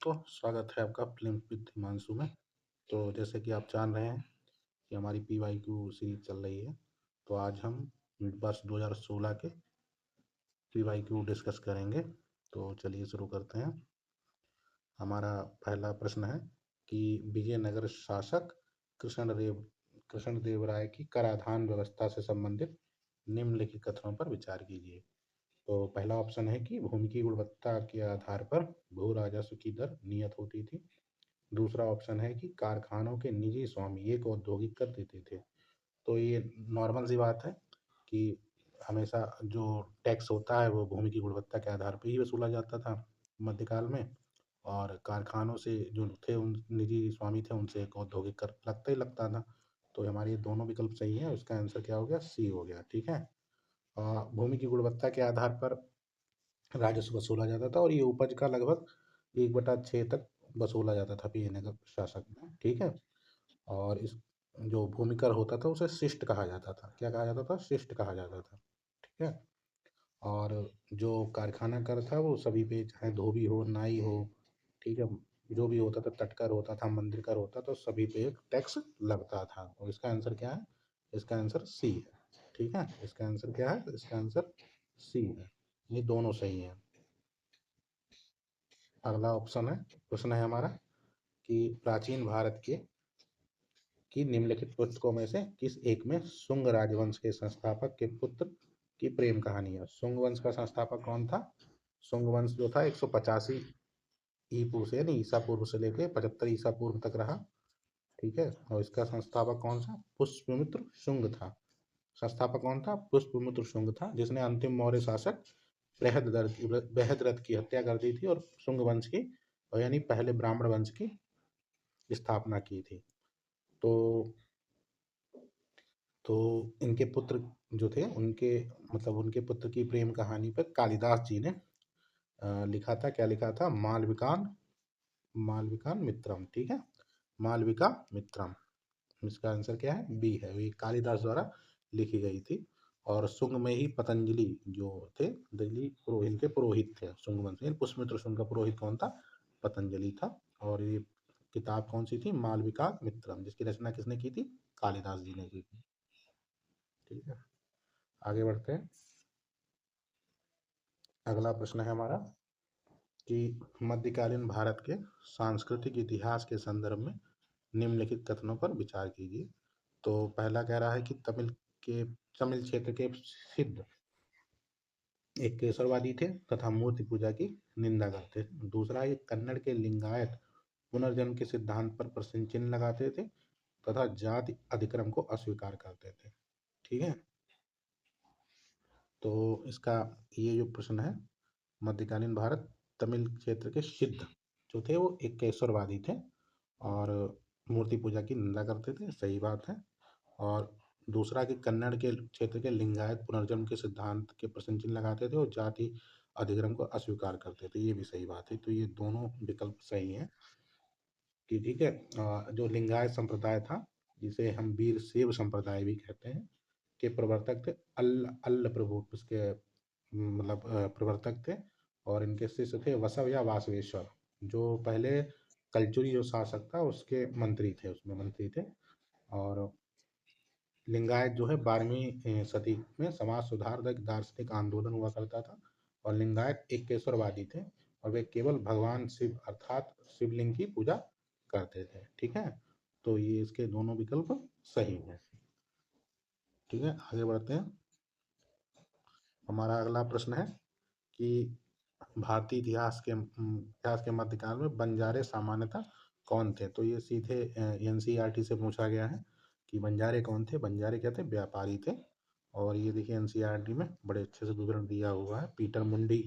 दोस्तों, स्वागत है आपका फिल्म विद हिमांशु में। तो जैसे कि आप जान रहे हैं कि हमारी पीवाईक्यू सीरीज चल रही है। तो आज हम वर्ष 2016 के पीवाईक्यू डिस्कस करेंगे। तो चलिए शुरू करते हैं। हमारा पहला प्रश्न है कि विजयनगर शासक कृष्णदेव कृष्णदेव राय की कराधान व्यवस्था से संबंधित निम्नलिखित कथनों पर विचार कीजिए। तो पहला ऑप्शन है कि भूमि की गुणवत्ता के आधार पर भू राजस्व की दर नियत होती थी। दूसरा ऑप्शन है कि कारखानों के निजी स्वामी एक औद्योगिक कर देते थे। तो ये नॉर्मल सी बात है कि हमेशा जो टैक्स होता है वो भूमि की गुणवत्ता के आधार पर ही वसूला जाता था मध्यकाल में। और कारखानों से जो थे उन निजी स्वामी थे उनसे एक औद्योगिक कर लगता ही लगता था। तो हमारे ये दोनों विकल्प सही है। इसका आंसर क्या हो गया? सी हो गया। ठीक है। भूमि की गुणवत्ता के आधार पर राजस्व वसूला जाता था और ये उपज का लगभग 1/6 तक वसूला जाता था विजयनगर शासक में। ठीक है। और इस जो भूमि कर होता था उसे शिष्ट कहा जाता था। क्या कहा जाता था? शिष्ट कहा जाता था। ठीक है। और जो कारखाना कर था वो सभी पे, चाहे धोबी हो, नाई हो, ठीक है, जो भी होता था, तटकर होता था, मंदिर कर होता था, सभी पे एक टैक्स लगता था। और इसका आंसर क्या है? इसका आंसर सी है। ठीक है। इसका आंसर क्या है? इसका आंसर सी है। ये दोनों सही है। अगला ऑप्शन है, प्रश्न है हमारा कि प्राचीन भारत के की निम्नलिखित पुस्तकों में से किस एक में शुंग राजवंश के संस्थापक के पुत्र की प्रेम कहानी है? शुंग वंश का संस्थापक कौन था? शुंग वंश जो था 185 ई पूर्व से, यानी ईसा पूर्व से लेके 75 ईसा पूर्व तक रहा। ठीक है। और इसका संस्थापक कौन सा? पुष्यमित्र शुंग था। संस्थापक कौन था? पुष्यमित्र शुंग था, जिसने अंतिम मौर्य शासक बृहद्रथ की हत्या कर दी थी और शुंग वंश की, और यानी पहले ब्राह्मण वंश की स्थापना की थी। तो तो इनके पुत्र जो थे, उनके मतलब उनके पुत्र की प्रेम कहानी पर कालिदास जी ने लिखा था। क्या लिखा था? मालविकान मालविकान मित्रम। ठीक है। मालविका मित्रम। इसका आंसर क्या है? बी है। ये कालिदास द्वारा लिखी गई थी। और शुंग में ही पतंजलि जो थे, दिल्ली पुरोहित के पुरोहित थे शुंग वंश में। पुष्यमित्र शुंग का पुरोहित कौन था? पतंजलि था। और ये किताब कौन सी थी? मालविका मित्रम, जिसकी रचना किसने की थी? कालिदास जी ने की थी। ठीक है। आगे बढ़ते हैं। अगला प्रश्न है हमारा कि मध्यकालीन भारत के सांस्कृतिक इतिहास के संदर्भ में निम्नलिखित कथनों पर विचार कीजिए। तो पहला कह रहा है कि तमिल क्षेत्र के सिद्ध एक केसरवादी थे तथा मूर्ति पूजा की निंदा करते थे। दूसरा, ये कन्नड़ के लिंगायत पुनर्जन्म के सिद्धांत पर प्रश्न चिन्ह लगाते थे तथा जाति अधिक्रम को अस्वीकार करते थे। ठीक है। तो इसका ये जो प्रश्न है, मध्यकालीन भारत तमिल क्षेत्र के सिद्ध जो थे वो एक केसरवादी थे और मूर्ति पूजा की निंदा करते थे। सही बात है। और दूसरा कि कन्नड़ के क्षेत्र के लिंगायत पुनर्जन्म के सिद्धांत के प्रश्न चिन्ह लगाते थे और जाति अधिग्रहण को अस्वीकार करते थे। ये भी सही बात है। तो ये दोनों विकल्प सही हैं कि ठीक है। जो लिंगायत संप्रदाय था, जिसे हम वीर शैव संप्रदाय भी कहते हैं, के प्रवर्तक थे अल्ल प्रभु, उसके मतलब प्रवर्तक थे। और इनके शिष्य थे वसव या वासवेश्वर, जो पहले कलचुरी जो शासक था उसके मंत्री थे, उसमें मंत्री थे। और लिंगायत जो है 12वीं सदी में समाज सुधार का एक दार्शनिक आंदोलन हुआ करता था। और लिंगायत एक केशववादी थे और वे केवल भगवान शिव अर्थात शिवलिंग की पूजा करते थे। ठीक है। तो ये इसके दोनों विकल्प सही है। ठीक है। आगे बढ़ते हैं। हमारा अगला प्रश्न है कि भारतीय इतिहास के मध्यकाल में बंजारे सामान्यतः कौन थे? तो ये सीधे एनसीईआरटी से पूछा गया है कि बंजारे कौन थे। बंजारे क्या थे? व्यापारी थे। और ये देखिए एनसीईआरटी में बड़े अच्छे से विवरण दिया हुआ है। पीटर मुंडी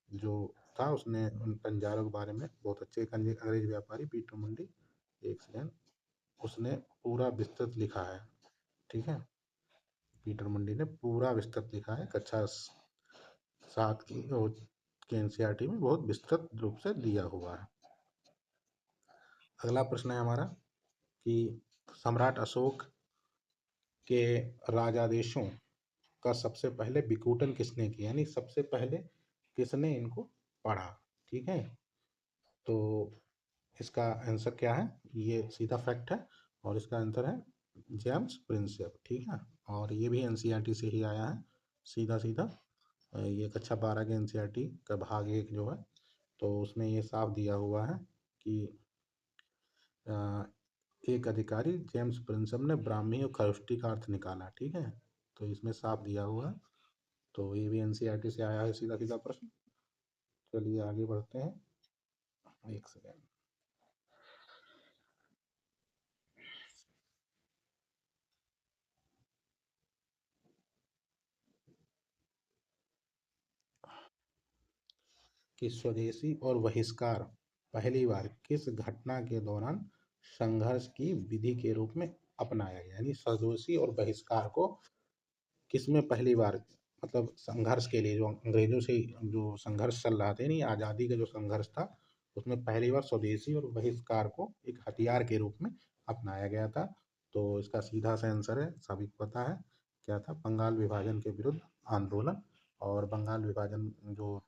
जो था, उसने उन बंजारों के बारे में बहुत अच्छे, एक अंग्रेज व्यापारी पीटर मुंडी, एक सेकेंड, उसने पूरा विस्तृत लिखा है। ठीक है। पीटर मुंडी ने पूरा विस्तृत लिखा है। कक्षा 7 की और के एनसीईआरटी में बहुत विस्तृत रूप से दिया हुआ है। अगला प्रश्न है हमारा कि सम्राट अशोक के राजादेशों का सबसे पहले विकूटन किसने किया, यानी सबसे पहले किसने इनको पढ़ा? ठीक है। तो इसका आंसर क्या है, ये सीधा फैक्ट है, और इसका आंसर है जेम्स प्रिंसेप, ठीक है। और ये भी एनसीईआरटी से ही आया है, सीधा सीधा। ये कक्षा 12 के एनसीईआरटी का भाग 1 जो है, तो उसमें ये साफ दिया हुआ है कि अ, एक अधिकारी जेम्स प्रिंसम ने ब्राह्मी और खरुष्टी का अर्थ निकाला, ठीक है। तो इसमें साफ दिया हुआ है, तो ये भी एनसीईआरटी से आया है सीधा सीधा प्रश्न। चलिए आगे बढ़ते हैं। एक सेकेंड। कि स्वदेशी और बहिष्कार पहली बार किस घटना के दौरान संघर्ष की विधि के रूप में अपनाया गया, यानी स्वदेशी और बहिष्कार को किसमें पहली बार, मतलब संघर्ष के लिए जो अंग्रेजों से जो संघर्ष चल रहा था, नहीं आज़ादी का जो संघर्ष था, उसमें पहली बार स्वदेशी और बहिष्कार को एक हथियार के रूप में अपनाया गया था। तो इसका सीधा सा आंसर है, सभी को पता है क्या था, बंगाल विभाजन के विरुद्ध आंदोलन। और बंगाल विभाजन जो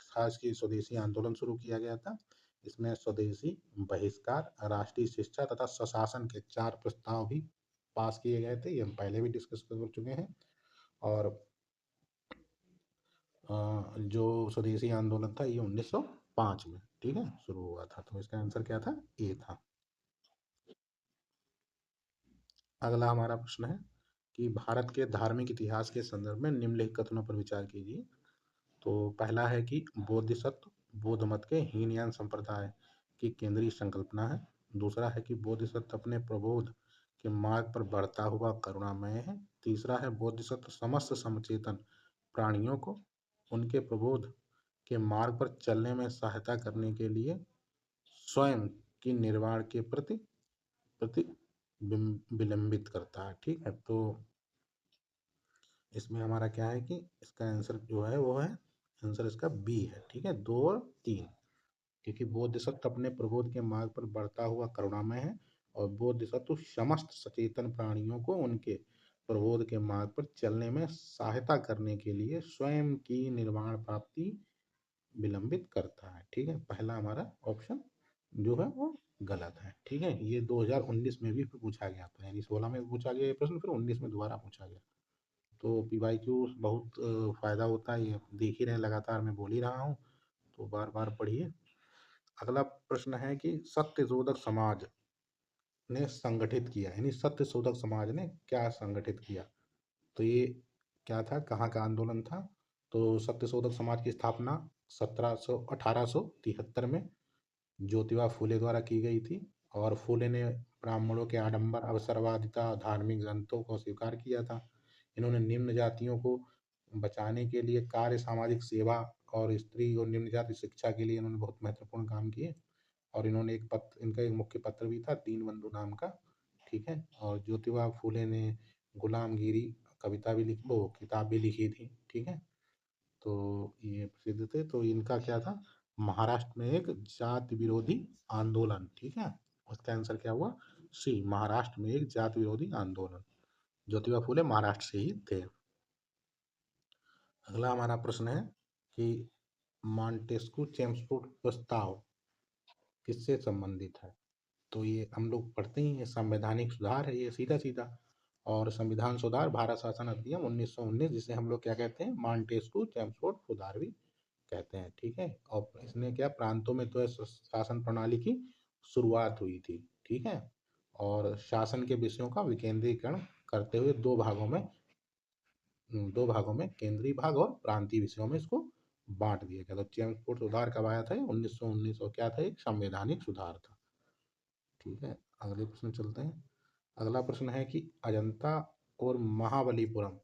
खास की स्वदेशी आंदोलन शुरू किया गया था, इसमें स्वदेशी, बहिष्कार, राष्ट्रीय शिक्षा तथा स्वशासन के 4 प्रस्ताव भी पास किए गए थे, ये हम पहले भी डिस्कस कर चुके हैं। और जो स्वदेशी आंदोलन था ये 1905 में, ठीक है, शुरू हुआ था। तो इसका आंसर क्या था, ए था। अगला हमारा प्रश्न है कि भारत के धार्मिक इतिहास के संदर्भ में निम्नलिखित कथनों पर विचार कीजिए। तो पहला है कि बोधिसत्व बौद्ध मत के हीनयान संप्रदाय की केंद्रीय संकल्पना है। दूसरा है कि बोधिसत्व अपने प्रबोध के मार्ग पर बढ़ता हुआ करुणामय है। तीसरा है बोधिसत्व समस्त समचेतन प्राणियों को उनके प्रबोध के मार्ग पर चलने में सहायता करने के लिए स्वयं की निर्वाण के प्रति प्रति विलंबित करता है, ठीक है। तो इसमें हमारा क्या है कि इसका आंसर जो है वो है, आंसर इसका बी है, ठीक है, 2 और 3। क्योंकि बोधिसत्व अपने प्रबोध के मार्ग पर बढ़ता हुआ करुणामय है, और बोधिसत्व समस्त सचेतन प्राणियों को उनके प्रबोध के मार्ग पर चलने में सहायता करने के लिए स्वयं की निर्वाण प्राप्ति विलंबित करता है, ठीक है। पहला हमारा ऑप्शन जो है वो गलत है, ठीक है। ये 2019 में भी पूछा गया था, यानी 16 में पूछा गया ये प्रश्न, फिर 19 में दोबारा पूछा गया। तो पीवाईक्यू बहुत फायदा होता है, ये देख ही रहे हैं, लगातार मैं बोल ही रहा हूँ, तो बार बार पढ़िए। अगला प्रश्न है कि सत्यशोधक समाज ने संगठित किया, यानी सत्यशोधक समाज ने क्या संगठित किया। तो ये क्या था, कहाँ का आंदोलन था। तो सत्यशोधक समाज की स्थापना 1873 में ज्योतिबा फूले द्वारा की गई थी। और फूले ने ब्राह्मणों के आडंबर, अवसरवादिता, धार्मिक ग्रंथों को स्वीकार किया था। इन्होंने निम्न जातियों को बचाने के लिए कार्य, सामाजिक सेवा और स्त्री और निम्न जाति शिक्षा के लिए इन्होंने बहुत महत्वपूर्ण काम किए। और इन्होंने एक पत्र, इनका एक मुख्य पत्र भी था दीनबंधु नाम का, ठीक है। और ज्योतिबा फूले ने गुलामगिरी कविता भी लिखी, वो किताब भी लिखी थी, ठीक है। तो ये प्रसिद्ध थे। तो इनका क्या था, महाराष्ट्र में एक जाति विरोधी आंदोलन, ठीक है। उसका आंसर क्या हुआ, सी, महाराष्ट्र में एक जाति विरोधी आंदोलन। ज्योतिबा फूले महाराष्ट्र से ही थे। अगला हमारा प्रश्न है कि मॉन्टेस्क्यू चेम्सफोर्ड प्रस्ताव किससे संबंधित है। तो ये हम लोग पढ़ते ही हैं, संवैधानिक सुधार है ये सीधा सीधा। और संविधान सुधार भारत शासन अधिनियम 1919, जिसे हम लोग क्या कहते हैं, मॉन्टेस्क्यू चेम्सफोर्ड सुधार भी कहते हैं, ठीक है। और इसने क्या, प्रांतों में तो शासन प्रणाली की शुरुआत हुई थी, ठीक है। और शासन के विषयों का विकेंद्रीकरण करते हुए दो भागों में केंद्रीय भाग और प्रांतीय विषयों में इसको बांट दिया गया। तो चेम्सफोर्ड सुधार कब आया था, 1919, और क्या था, एक संवैधानिक सुधार था, ठीक है। अगले प्रश्न चलते हैं। अगला प्रश्न है कि अजंता और महाबलीपुरम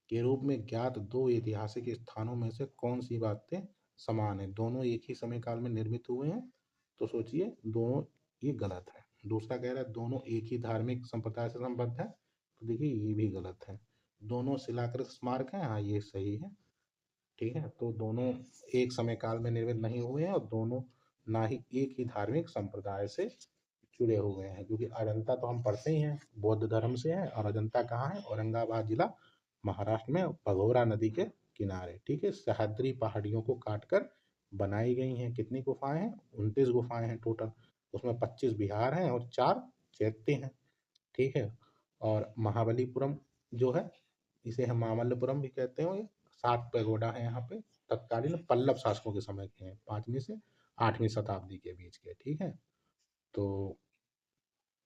के रूप में ज्ञात दो ऐतिहासिक स्थानों में से कौन सी बातें समान है, दोनों एक ही समय काल में निर्मित हुए हैं। तो सोचिए, दोनों, ये गलत है। दूसरा कह रहा है दोनों एक ही धार्मिक संप्रदाय से संबद्ध है, तो देखिए ये भी गलत है। दोनों शिलाकृत स्मारक हैं, हाँ ये सही है, ठीक है। तो दोनों एक समय काल में निर्मित नहीं हुए हैं, और दोनों ना ही एक ही धार्मिक संप्रदाय से जुड़े हुए हैं। क्योंकि अजंता तो हम पढ़ते ही हैं, बौद्ध धर्म से है, और अजंता कहाँ है, औरंगाबाद जिला, महाराष्ट्र में, भगोरा नदी के किनारे, ठीक है। सह्याद्री पहाड़ियों को काट कर बनाई गई हैं। कितनी गुफाएं हैं, 29 गुफाएं हैं टोटल। उसमें 25 विहार हैं और 4 चैत्य हैं, ठीक है। और महाबलीपुरम जो है, इसे हम मामल्लपुरम भी कहते हैं, ये 7 पैगोडा है यहाँ पे, तत्कालीन पल्लव शासकों के समय के हैं, 5वीं से 8वीं शताब्दी के बीच के, ठीक है। तो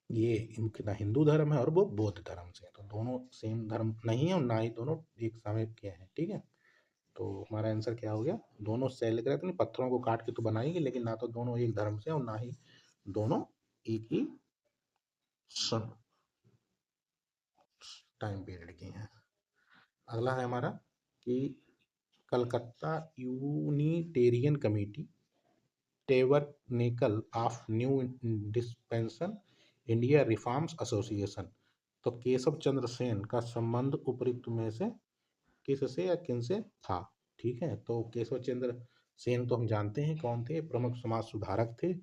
ये इनका हिंदू धर्म है और वो बौद्ध धर्म से है, तो दोनों सेम धर्म नहीं है और ना ही दोनों एक समय के हैं, ठीक है। तो हमारा आंसर क्या हो गया, दोनों शैलग्रह तो नहीं, पत्थरों को काट के तो बनाएंगे, लेकिन ना तो दोनों एक धर्म से और ना ही दोनों एक ही टाइम पीरियड की हैं। अगला है हमारा कि Calcutta Unitarian committee, tabernacle of new डिस्पेंसन, India reforms association. तो केशव चंद्र सेन का संबंध उपयुक्त में से किससे या किन से था, ठीक है। तो केशव चंद्र सेन तो हम जानते हैं कौन थे, प्रमुख समाज सुधारक थे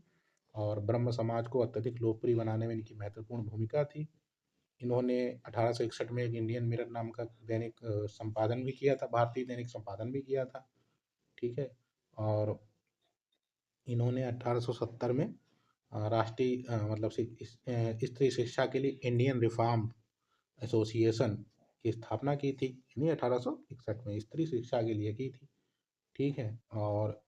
और ब्रह्म समाज को अत्यधिक लोकप्रिय बनाने में इनकी महत्वपूर्ण भूमिका थी। इन्होंने 1861 में एक इंडियन मिरर नाम का दैनिक संपादन भी किया था, भारतीय दैनिक संपादन भी किया था, ठीक है। और इन्होंने 1870 में राष्ट्रीय मतलब स्त्री शिक्षा के लिए इंडियन रिफॉर्म एसोसिएशन की स्थापना की थी, इन्हीं 1861 में स्त्री शिक्षा के लिए की थी, ठीक है। और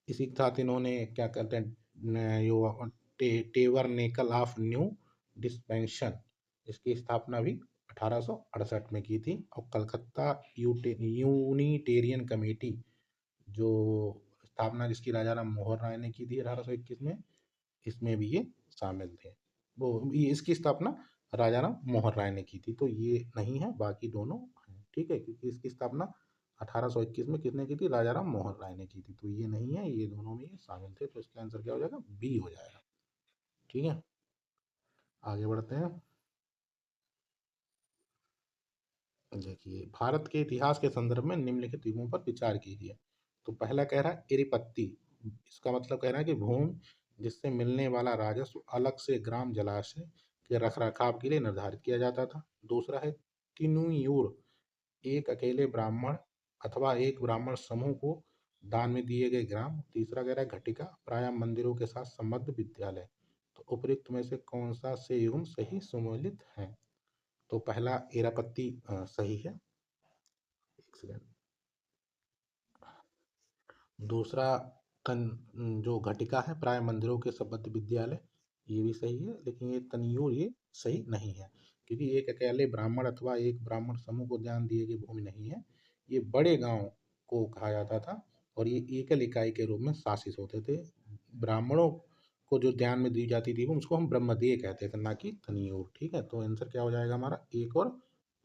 इसी के साथ इन्होंने क्या कहते हैं यो टेबरनेकल ऑफ न्यू डिस्पेंशन, इसकी स्थापना भी 1868 में की थी। और कलकत्ता यूनिटेरियन कमेटी जो स्थापना जिसकी राजा राम मोहन राय ने की थी 1821 में, इसमें भी ये शामिल थे। वो ये इसकी स्थापना राजा राम मोहन राय ने की थी, तो ये नहीं है, बाकी दोनों हैं, ठीक है। क्योंकि इसकी स्थापना 1821 में किसने की थी, राजा राम मोहन राय ने की थी, तो ये नहीं है, ये दोनों में ये शामिल थे, तो इसका आंसर क्या हो जाएगा, बी हो जाएगा, ठीक है। आगे बढ़ते हैं। देखिए, भारत के इतिहास के संदर्भ में निम्नलिखित युगों पर विचार कीजिए। तो पहला कह रहा है इरिपत्ती, इसका मतलब कह रहा है कि भूमि जिससे मिलने वाला राजस्व अलग से ग्राम जलाशय के रखरखाव के लिए निर्धारित किया जाता था। दूसरा है तिनुयूर, एक अकेले ब्राह्मण अथवा एक ब्राह्मण समूह को दान में दिए गए ग्राम। तीसरा कह रहा है घटिका, प्राय मंदिरों के साथ संबद्ध विद्यालय। तो उपयुक्त में से कौन सा से युग्म सही सुमेलित है। तो पहला एरापत्ती सही है, एक सेकंड। दूसरा तन जो घटिका है, प्राय मंदिरों के संबद्ध विद्यालय, ये भी सही है, लेकिन ये तनियूर ये सही नहीं है, क्योंकि एक अकेले ब्राह्मण अथवा एक ब्राह्मण समूह को ध्यान दिए गई भूमि नहीं है, ये बड़े गांव को कहा जाता था और ये एकल इकाई के रूप में शासित होते थे। ब्राह्मणों को जो ध्यान में दी जाती थी वो उसको हम ब्रह्मदेय कहते थे, ना कि तनियूर, ठीक है। तो आंसर क्या हो जाएगा हमारा, एक और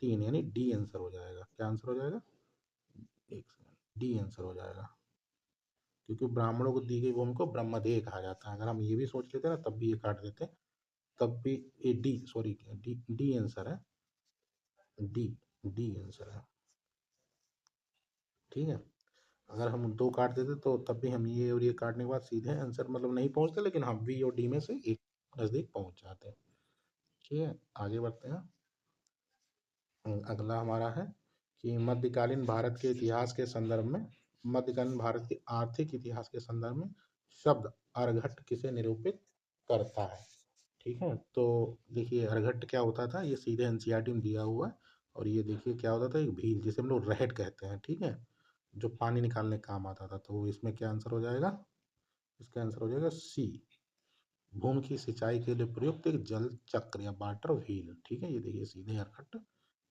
तीन, यानी डी आंसर हो जाएगा। क्या आंसर हो जाएगा, एक सेकंड, डी आंसर हो जाएगा, क्योंकि ब्राह्मणों को दी गई भूमि को ब्रह्मदेय कहा जाता है। अगर हम ये भी सोच लेते ना तब भी ये काट देते, तब भी ये D, sorry, D D answer है, डी डी आंसर है, ठीक है। अगर हम दो काट देते तो तब भी हम ये और ये काटने के बाद सीधे आंसर मतलब नहीं पहुंचते, लेकिन हम बी और डी में से एक नजदीक पहुंच जाते हैं, ठीक है। आगे बढ़ते हैं। अगला हमारा है कि मध्यकालीन भारत के इतिहास के संदर्भ में, मध्यकालीन भारत के आर्थिक इतिहास के संदर्भ में शब्द अर्घट किसे निरूपित करता है, ठीक है। तो देखिए, अर्घट क्या होता था, ये सीधे एनसीईआरटी में दिया हुआ है। और ये देखिए क्या होता था, एक भील जिसे हम लोग रहट कहते हैं, ठीक है, जो पानी निकालने का काम आता था। तो इसमें क्या आंसर हो जाएगा, इसका आंसर हो जाएगा सी, भूमि की सिंचाई के लिए प्रयुक्त एक जल चक्र या वाटर व्हील, ठीक है। ये देखिए सीधे अर्घट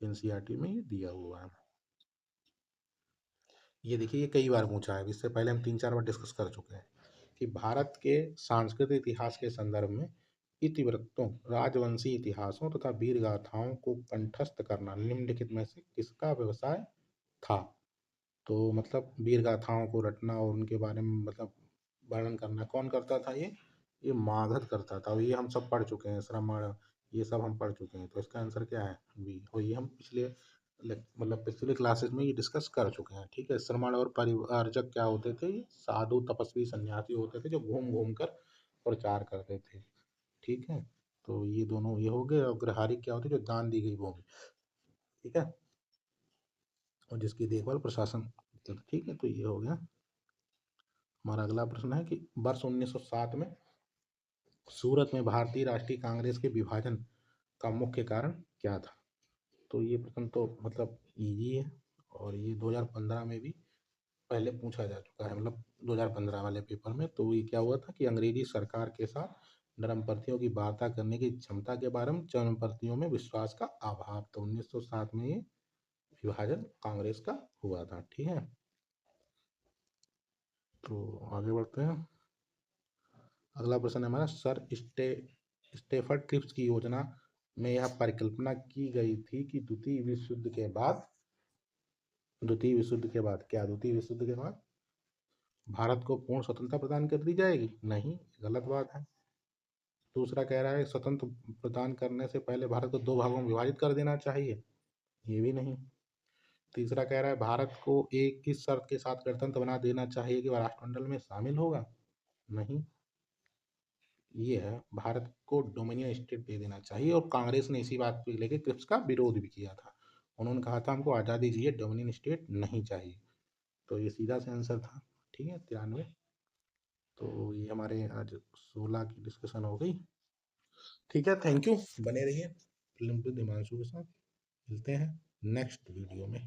एनसीईआरटी में ये दिया हुआ है। ये देखिए, ये कई बार पूछा है, इससे पहले हम 3-4 बार डिस्कस कर चुके हैं कि भारत के सांस्कृतिक इतिहास के संदर्भ में इतिवृत्तों, राजवंशी इतिहासों तथा वीर गाथाओं को कंठस्थ करना निम्नलिखित में से किसका व्यवसाय था। तो मतलब वीर गाथाओं को रटना और उनके बारे में मतलब वर्णन करना कौन करता था, ये मागध करता था, और ये हम सब पढ़ चुके हैं, श्रमण, ये सब हम पढ़ चुके हैं। तो इसका आंसर क्या है, बी। और ये हम पिछले मतलब पिछले क्लासेस में ये डिस्कस कर चुके हैं, ठीक है। श्रमण और परिवारजक क्या होते थे, ये साधु तपस्वी सन्यासी होते थे जो घूम घूम कर प्रचार करते थे, ठीक है। तो ये दोनों ये हो गए। और ग्रहारिक क्या होते, जो दान दी गई भूमि, ठीक है, और जिसकी देखभाल प्रशासन करता था, ठीक है। तो ये हो गया। हमारा अगला प्रश्न है कि वर्ष 1907 में सूरत में भारतीय राष्ट्रीय कांग्रेस के विभाजन का मुख्य कारण क्या था? तो ये प्रश्न तो मतलब इजी है, और ये 2015 में भी पहले पूछा जा चुका है, मतलब 2015 वाले पेपर में। तो ये क्या हुआ था कि अंग्रेजी सरकार के साथ चरमपंथियों की वार्ता करने की क्षमता के बारे में चरमपंथियों में विश्वास का अभाव। तो 1907 में ये विभाजन कांग्रेस का हुआ था। ठीक है, तो आगे बढ़ते हैं। अगला प्रश्न है हमारा, सर स्टेफर्ड क्रिप्स की योजना में यह परिकल्पना की गई थी कि द्वितीय विश्व युद्ध के बाद भारत को पूर्ण स्वतंत्रता प्रदान कर दी जाएगी? नहीं, गलत बात है। दूसरा कह रहा है स्वतंत्र प्रदान करने से पहले भारत को दो भागों में विभाजित कर देना चाहिए, ये भी नहीं। तीसरा कह रहा है भारत को एक किस शर्त के साथ गणतंत्र बना देना चाहिए कि वह राष्ट्रमंडल में शामिल होगा? नहीं, ये है भारत को डोमिनियन स्टेट दे देना चाहिए। और कांग्रेस ने इसी बात को लेकर क्रिप्स का विरोध भी किया था। उन्होंने कहा था हमको आज़ादी चाहिए, डोमिनियन स्टेट नहीं चाहिए। तो ये सीधा सा आंसर था। ठीक है, 93। तो ये हमारे आज 16 की डिस्कशन हो गई। ठीक है, थैंक यू। बने रहिए फिल्म विद हिमांशु के साथ। मिलते हैं नेक्स्ट वीडियो में।